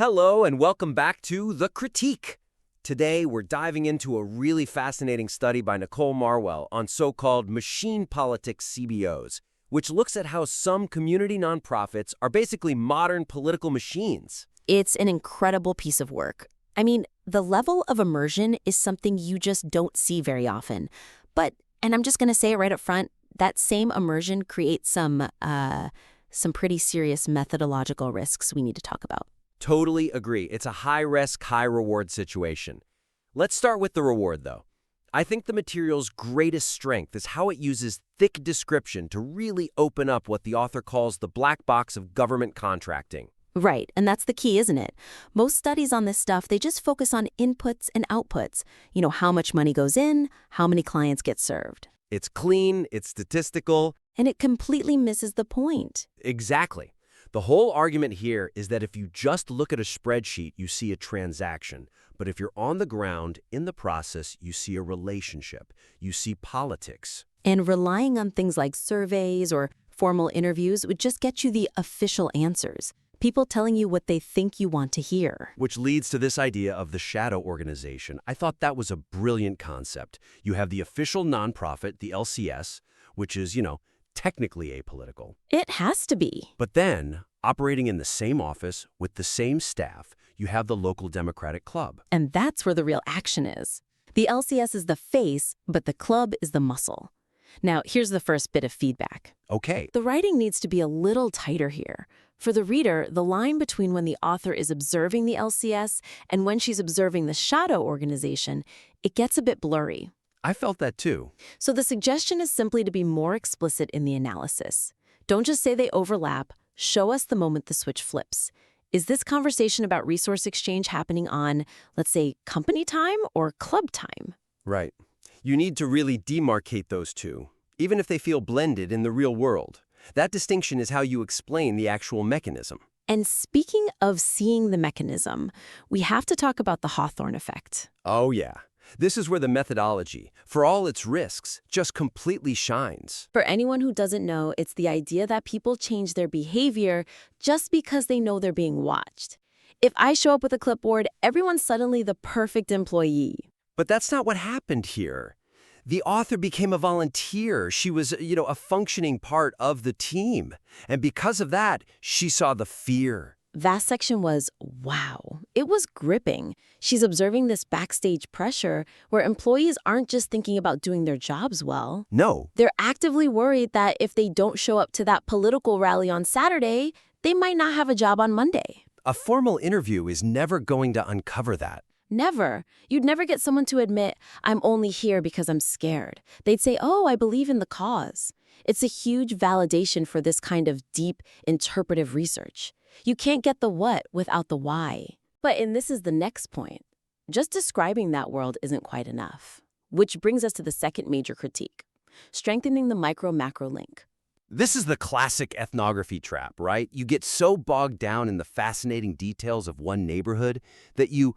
Hello and welcome back to The Critique. Today we're diving into a really fascinating study by Nicole Marwell on so-called machine politics CBOs, which looks at how some community nonprofits are basically modern political machines. It's an incredible piece of work. I mean, the level of immersion is something you just don't see very often. But, and I'm just going to say it right up front, that same immersion creates some pretty serious methodological risks we need to talk about. Totally agree. It's a high-risk, high-reward situation. Let's start with the reward, though. I think the material's greatest strength is how it uses thick description to really open up what the author calls the black box of government contracting. Right, and that's the key, isn't it? Most studies on this stuff, they just focus on inputs and outputs. You know, how much money goes in, how many clients get served. It's clean, it's statistical. And it completely misses the point. Exactly. The whole argument here is that if you just look at a spreadsheet, you see a transaction. But if you're on the ground, in the process, you see a relationship. You see politics. And relying on things like surveys or formal interviews would just get you the official answers. People telling you what they think you want to hear. Which leads to this idea of the shadow organization. I thought that was a brilliant concept. You have the official nonprofit, the LCS, which is, technically apolitical. It has to be. But then, operating in the same office with the same staff, you have the local Democratic Club. And that's where the real action is. The LCS is the face, but the club is the muscle. Now, here's the first bit of feedback. Okay. The writing needs to be a little tighter here. For the reader, the line between when the author is observing the LCS and when she's observing the shadow organization, it gets a bit blurry. I felt that too. So the suggestion is simply to be more explicit in the analysis. Don't just say they overlap. Show us the moment the switch flips. Is this conversation about resource exchange happening on, let's say, company time or club time? Right. You need to really demarcate those two, even if they feel blended in the real world. That distinction is how you explain the actual mechanism. And speaking of seeing the mechanism, we have to talk about the Hawthorne effect. Oh, yeah. This is where the methodology, for all its risks, just completely shines. For anyone who doesn't know, it's the idea that people change their behavior just because they know they're being watched. If I show up with a clipboard, everyone's suddenly the perfect employee. But that's not what happened here. The author became a volunteer. She was, a functioning part of the team. And because of that, she saw the fear. That section was, wow. It was gripping. She's observing this backstage pressure where employees aren't just thinking about doing their jobs well. No. They're actively worried that if they don't show up to that political rally on Saturday, they might not have a job on Monday. A formal interview is never going to uncover that. Never. You'd never get someone to admit, I'm only here because I'm scared. They'd say, oh, I believe in the cause. It's a huge validation for this kind of deep interpretive research. You can't get the what without the why. And this is the next point. Just describing that world isn't quite enough. Which brings us to the second major critique, strengthening the micro-macro link. This is the classic ethnography trap, right? You get so bogged down in the fascinating details of one neighborhood that you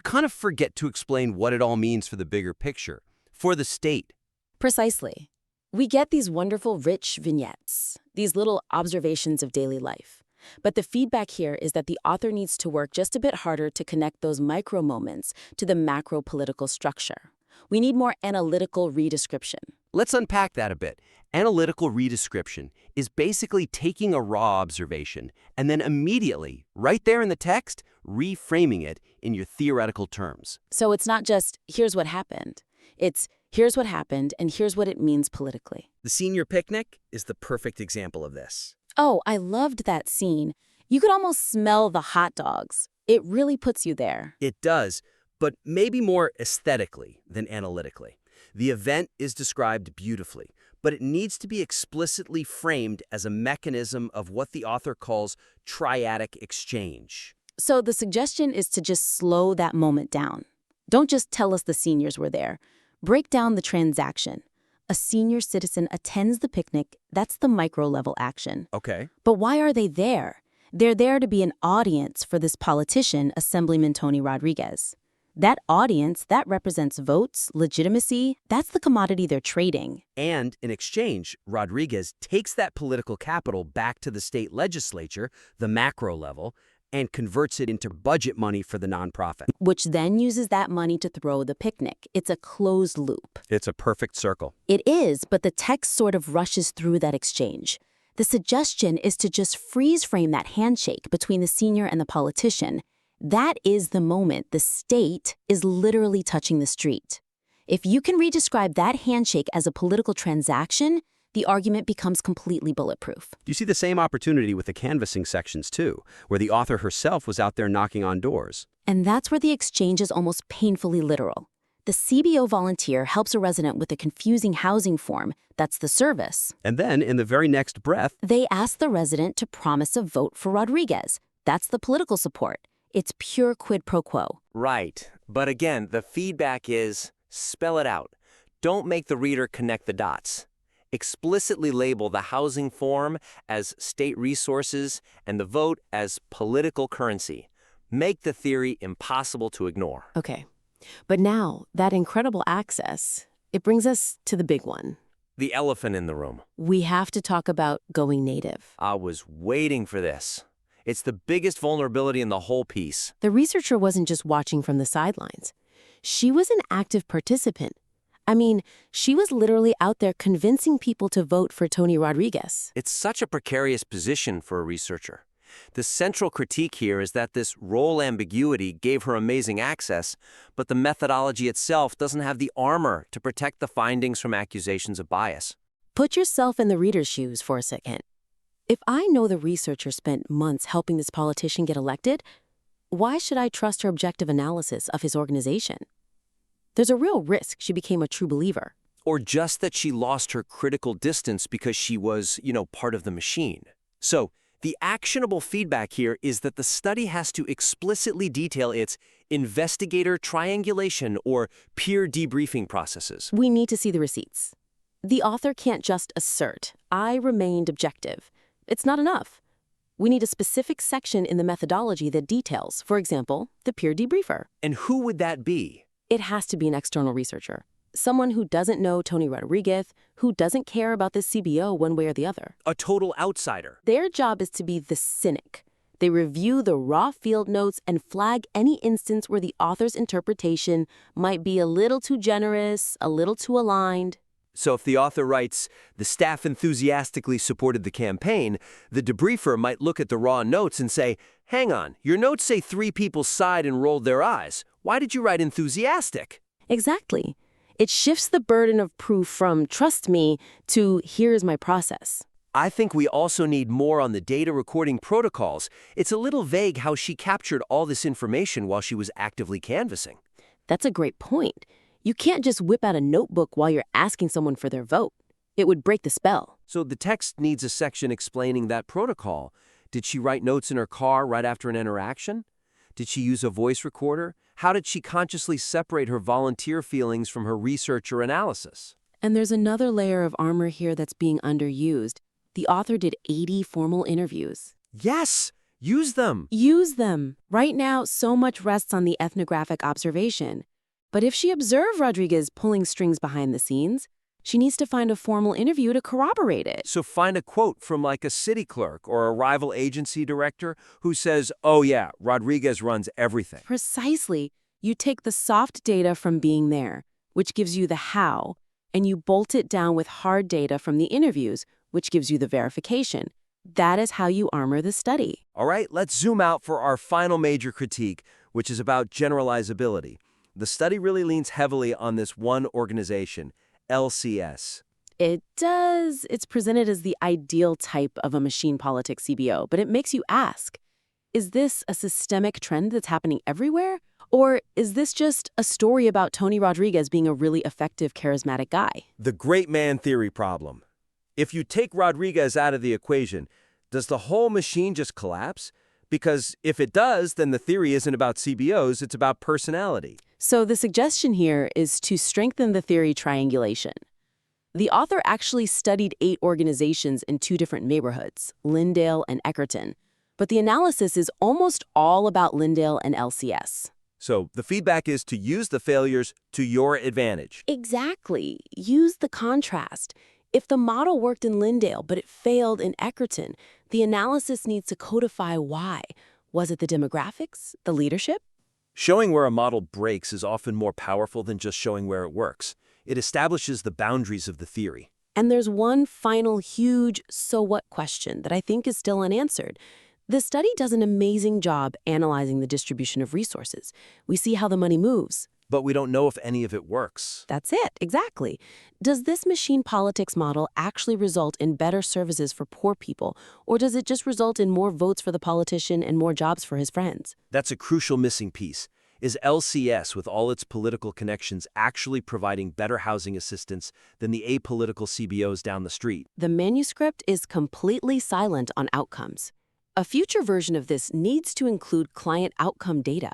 kind of forget to explain what it all means for the bigger picture, for the state. Precisely. We get these wonderful, rich vignettes, these little observations of daily life. But the feedback here is that the author needs to work just a bit harder to connect those micro moments to the macro-political structure. We need more analytical redescription. Let's unpack that a bit. Analytical redescription is basically taking a raw observation and then immediately, right there in the text, reframing it in your theoretical terms. So it's not just, here's what happened. It's, here's what happened and here's what it means politically. The senior picnic is the perfect example of this. Oh, I loved that scene. You could almost smell the hot dogs. It really puts you there. It does, but maybe more aesthetically than analytically. The event is described beautifully, but it needs to be explicitly framed as a mechanism of what the author calls triadic exchange. So the suggestion is to just slow that moment down. Don't just tell us the seniors were there. Break down the transaction. A senior citizen attends the picnic. That's the micro-level action. Okay. But why are they there? They're there to be an audience for this politician, Assemblyman Tony Rodriguez. That audience, that represents votes, legitimacy, that's the commodity they're trading. And in exchange, Rodriguez takes that political capital back to the state legislature, the macro level, and converts it into budget money for the nonprofit. Which then uses that money to throw the picnic. It's a closed loop. It's a perfect circle. It is, but the text sort of rushes through that exchange. The suggestion is to just freeze frame that handshake between the senior and the politician. That is the moment the state is literally touching the street. If you can redescribe that handshake as a political transaction, the argument becomes completely bulletproof. You see the same opportunity with the canvassing sections, too, where the author herself was out there knocking on doors. And that's where the exchange is almost painfully literal. The CBO volunteer helps a resident with a confusing housing form. That's the service. And then, in the very next breath, They ask the resident to promise a vote for Rodriguez. That's the political support. It's pure quid pro quo. Right. But again, the feedback is spell it out. Don't make the reader connect the dots. Explicitly label the housing form as state resources and the vote as political currency. Make the theory impossible to ignore. Okay. But now, that incredible access, it brings us to the big one. The elephant in the room. We have to talk about going native. I was waiting for this. It's the biggest vulnerability in the whole piece. The researcher wasn't just watching from the sidelines. She was an active participant. I mean, she was literally out there convincing people to vote for Tony Rodriguez. It's such a precarious position for a researcher. The central critique here is that this role ambiguity gave her amazing access, but the methodology itself doesn't have the armor to protect the findings from accusations of bias. Put yourself in the reader's shoes for a second. If I know the researcher spent months helping this politician get elected, why should I trust her objective analysis of his organization? There's a real risk she became a true believer. Or just that she lost her critical distance because she was, part of the machine. So, the actionable feedback here is that the study has to explicitly detail its investigator triangulation or peer debriefing processes. We need to see the receipts. The author can't just assert, I remained objective. It's not enough. We need a specific section in the methodology that details, for example, the peer debriefer. And who would that be? It has to be an external researcher. Someone who doesn't know Tony Rodriguez, who doesn't care about this CBO one way or the other. A total outsider. Their job is to be the cynic. They review the raw field notes and flag any instance where the author's interpretation might be a little too generous, a little too aligned. So if the author writes, the staff enthusiastically supported the campaign, the debriefer might look at the raw notes and say, hang on, your notes say 3 people sighed and rolled their eyes. Why did you write enthusiastic? Exactly. It shifts the burden of proof from trust me to here's my process. I think we also need more on the data recording protocols. It's a little vague how she captured all this information while she was actively canvassing. That's a great point. You can't just whip out a notebook while you're asking someone for their vote. It would break the spell. So the text needs a section explaining that protocol. Did she write notes in her car right after an interaction? Did she use a voice recorder? How did she consciously separate her volunteer feelings from her research or analysis? And there's another layer of armor here that's being underused. The author did 80 formal interviews. Yes! Use them! Use them! Right now, so much rests on the ethnographic observation. But if she observed Rodriguez pulling strings behind the scenes, she needs to find a formal interview to corroborate it. So find a quote from like a city clerk or a rival agency director who says, oh yeah, Rodriguez runs everything. Precisely. You take the soft data from being there, which gives you the how, and you bolt it down with hard data from the interviews, which gives you the verification. That is how you armor the study. All right, let's zoom out for our final major critique, which is about generalizability. The study really leans heavily on this one organization, LCS. It does. It's presented as the ideal type of a machine politics CBO, but it makes you ask, is this a systemic trend that's happening everywhere? Or is this just a story about Tony Rodriguez being a really effective, charismatic guy? The great man theory problem. If you take Rodriguez out of the equation, does the whole machine just collapse? Because if it does, then the theory isn't about CBOs, it's about personality. So the suggestion here is to strengthen the theory triangulation. The author actually studied 8 organizations in 2 different neighborhoods, Lyndale and Eckerton. But the analysis is almost all about Lyndale and LCS. So the feedback is to use the failures to your advantage. Exactly. Use the contrast. If the model worked in Lyndale, but it failed in Eckerton, the analysis needs to codify why. Was it the demographics? The leadership? Showing where a model breaks is often more powerful than just showing where it works. It establishes the boundaries of the theory. And there's one final huge so what question that I think is still unanswered. The study does an amazing job analyzing the distribution of resources. We see how the money moves. But we don't know if any of it works. That's it, exactly. Does this machine politics model actually result in better services for poor people, or does it just result in more votes for the politician and more jobs for his friends? That's a crucial missing piece. Is LCS, with all its political connections, actually providing better housing assistance than the apolitical CBOs down the street? The manuscript is completely silent on outcomes. A future version of this needs to include client outcome data.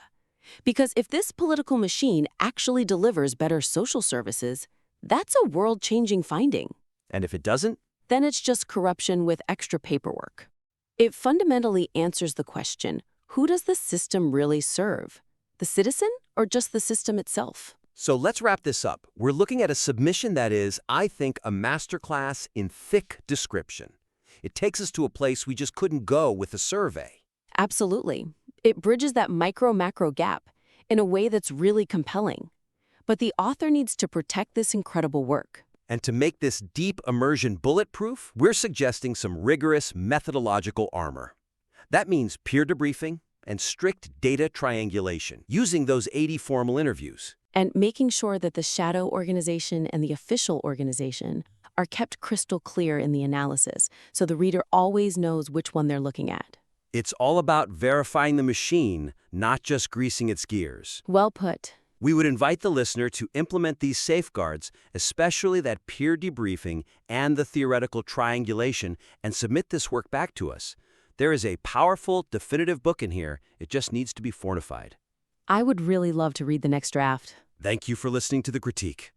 Because if this political machine actually delivers better social services, that's a world-changing finding. And if it doesn't? Then it's just corruption with extra paperwork. It fundamentally answers the question, who does the system really serve? The citizen or just the system itself? So let's wrap this up. We're looking at a submission that is, I think, a masterclass in thick description. It takes us to a place we just couldn't go with a survey. Absolutely. It bridges that micro-macro gap in a way that's really compelling. But the author needs to protect this incredible work. And to make this deep immersion bulletproof, we're suggesting some rigorous methodological armor. That means peer debriefing and strict data triangulation, using those 80 formal interviews. And making sure that the shadow organization and the official organization are kept crystal clear in the analysis, so the reader always knows which one they're looking at. It's all about verifying the machine, not just greasing its gears. Well put. We would invite the listener to implement these safeguards, especially that peer debriefing and the theoretical triangulation, and submit this work back to us. There is a powerful, definitive book in here. It just needs to be fortified. I would really love to read the next draft. Thank you for listening to The Critique.